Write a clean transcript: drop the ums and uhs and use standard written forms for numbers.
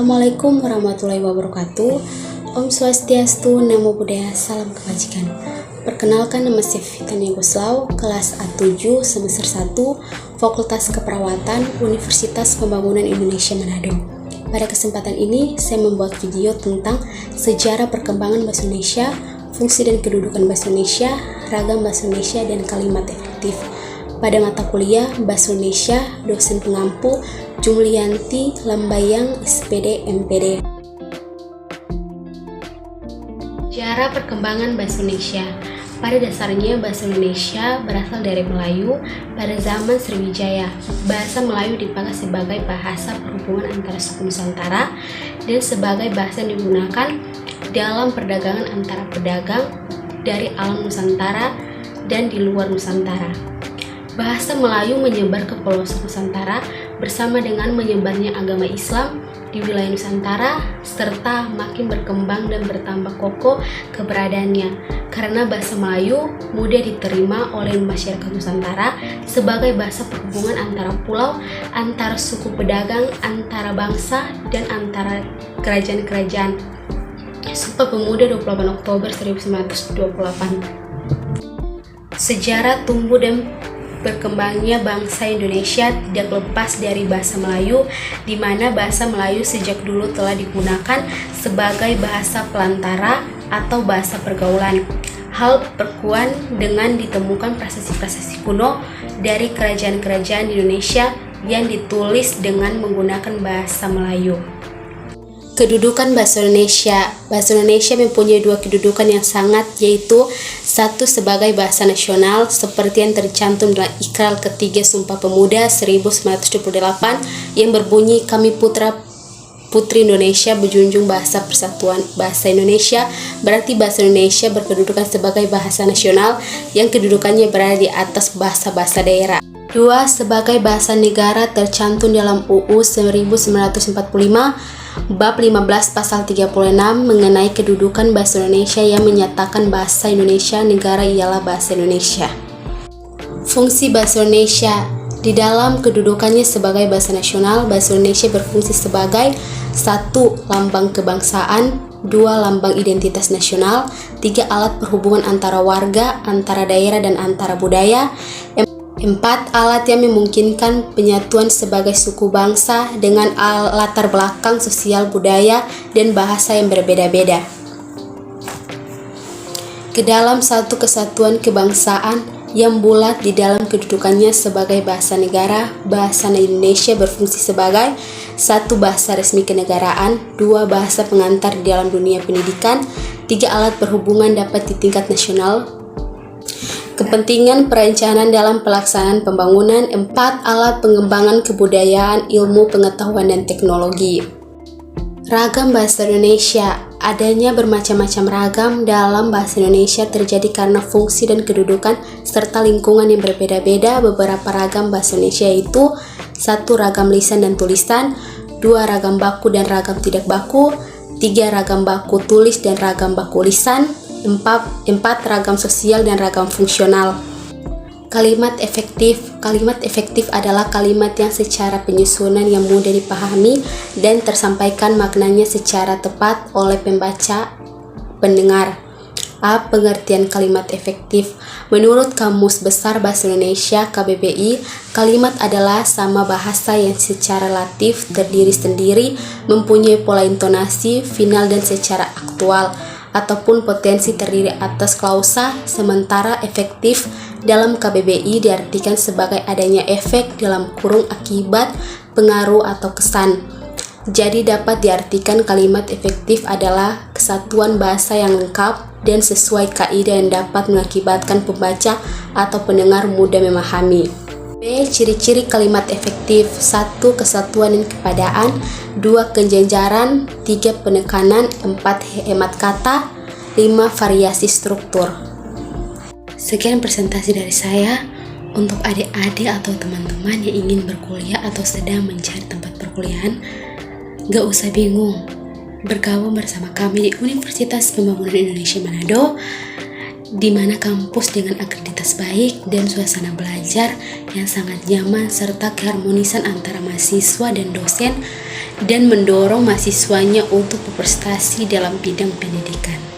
Assalamualaikum warahmatullahi wabarakatuh. Om Swastiastu, Namo Buddhaya, salam kebajikan. Perkenalkan, nama saya Fitania Guslau, kelas A7 semester 1, Fakultas Keperawatan, Universitas Pembangunan Indonesia Manado. Pada kesempatan ini, saya membuat video tentang sejarah perkembangan bahasa Indonesia, fungsi dan kedudukan bahasa Indonesia, ragam bahasa Indonesia, dan kalimat efektif. Pada mata kuliah Bahasa Indonesia, dosen pengampu Jumlianti Lambayang, SPD, MPD. Sejarah perkembangan bahasa Indonesia. Pada dasarnya bahasa Indonesia berasal dari Melayu pada zaman Sriwijaya. Bahasa Melayu dipakai sebagai bahasa perhubungan antara suku Nusantara dan sebagai bahasa yang digunakan dalam perdagangan antara pedagang dari alam Nusantara dan di luar Nusantara. Bahasa Melayu menyebar ke pelosok Nusantara bersama dengan menyebarnya agama Islam di wilayah Nusantara serta makin berkembang dan bertambah kokoh keberadaannya karena bahasa Melayu mudah diterima oleh masyarakat Nusantara sebagai bahasa perhubungan antara pulau, antara suku pedagang, antara bangsa, dan antara kerajaan-kerajaan. Sumpah Pemuda 28 Oktober 1928. Sejarah tumbuh dan berkembangnya bangsa Indonesia tidak lepas dari bahasa Melayu, di mana bahasa Melayu sejak dulu telah digunakan sebagai bahasa pelantara atau bahasa pergaulan. Hal perkuan dengan ditemukan prasasti-prasasti kuno dari kerajaan-kerajaan Indonesia yang ditulis dengan menggunakan bahasa Melayu. Kedudukan bahasa Indonesia. Bahasa Indonesia mempunyai dua kedudukan yang sangat, yaitu satu sebagai bahasa nasional seperti yang tercantum dalam Ikrar ketiga Sumpah Pemuda 1928 yang berbunyi, kami putra putri Indonesia berjunjung bahasa persatuan bahasa Indonesia, berarti bahasa Indonesia berkedudukan sebagai bahasa nasional yang kedudukannya berada di atas bahasa-bahasa daerah. Dua, sebagai bahasa negara tercantum dalam UU 1945 Bab 15 Pasal 36 mengenai kedudukan bahasa Indonesia yang menyatakan bahasa Indonesia negara ialah bahasa Indonesia. Fungsi bahasa Indonesia. Di dalam kedudukannya sebagai bahasa nasional, bahasa Indonesia berfungsi sebagai 1. Lambang kebangsaan, 2. Lambang identitas nasional, 3. Alat perhubungan antara warga, antara daerah, dan antara budaya, 4. Alat yang memungkinkan penyatuan sebagai suku bangsa dengan latar belakang sosial, budaya, dan bahasa yang berbeda-beda. Ke dalam satu kesatuan kebangsaan yang bulat di dalam kedudukannya sebagai bahasa negara, bahasa Indonesia berfungsi sebagai 1. Bahasa resmi kenegaraan, 2. Bahasa pengantar di dalam dunia pendidikan, 3. Alat perhubungan dapat di tingkat nasional, kepentingan perencanaan dalam pelaksanaan pembangunan, 4. Alat pengembangan kebudayaan, ilmu, pengetahuan, dan teknologi. Ragam bahasa Indonesia. Adanya bermacam-macam ragam dalam bahasa Indonesia terjadi karena fungsi dan kedudukan serta lingkungan yang berbeda-beda. Beberapa ragam bahasa Indonesia yaitu 1. Ragam lisan dan tulisan, 2. Ragam baku dan ragam tidak baku, 3. Ragam baku tulis dan ragam baku lisan, 4. Ragam sosial dan ragam fungsional. Kalimat efektif. Kalimat efektif adalah kalimat yang secara penyusunan yang mudah dipahami dan tersampaikan maknanya secara tepat oleh pembaca pendengar. A. Pengertian kalimat efektif. Menurut Kamus Besar Bahasa Indonesia KBBI, kalimat adalah sama bahasa yang secara latif terdiri sendiri, mempunyai pola intonasi, final, dan secara aktual ataupun potensi terdiri atas klausa, sementara efektif dalam KBBI diartikan sebagai adanya efek dalam kurung akibat, pengaruh, atau kesan. Jadi dapat diartikan kalimat efektif adalah kesatuan bahasa yang lengkap dan sesuai kaidah yang dapat mengakibatkan pembaca atau pendengar mudah memahami. B. Ciri-ciri kalimat efektif. 1. Kesatuan dan kepadaan, 2. Kejenjaran, 3. Penekanan, 4. Hemat kata, 5. Variasi struktur. Sekian presentasi dari saya. Untuk adik-adik atau teman-teman yang ingin berkuliah atau sedang mencari tempat perkuliahan, gak usah bingung, bergabung bersama kami di Universitas Pembangunan Indonesia Manado, di mana kampus dengan akreditas baik dan suasana belajar yang sangat nyaman serta keharmonisan antara mahasiswa dan dosen dan mendorong mahasiswanya untuk berprestasi dalam bidang pendidikan.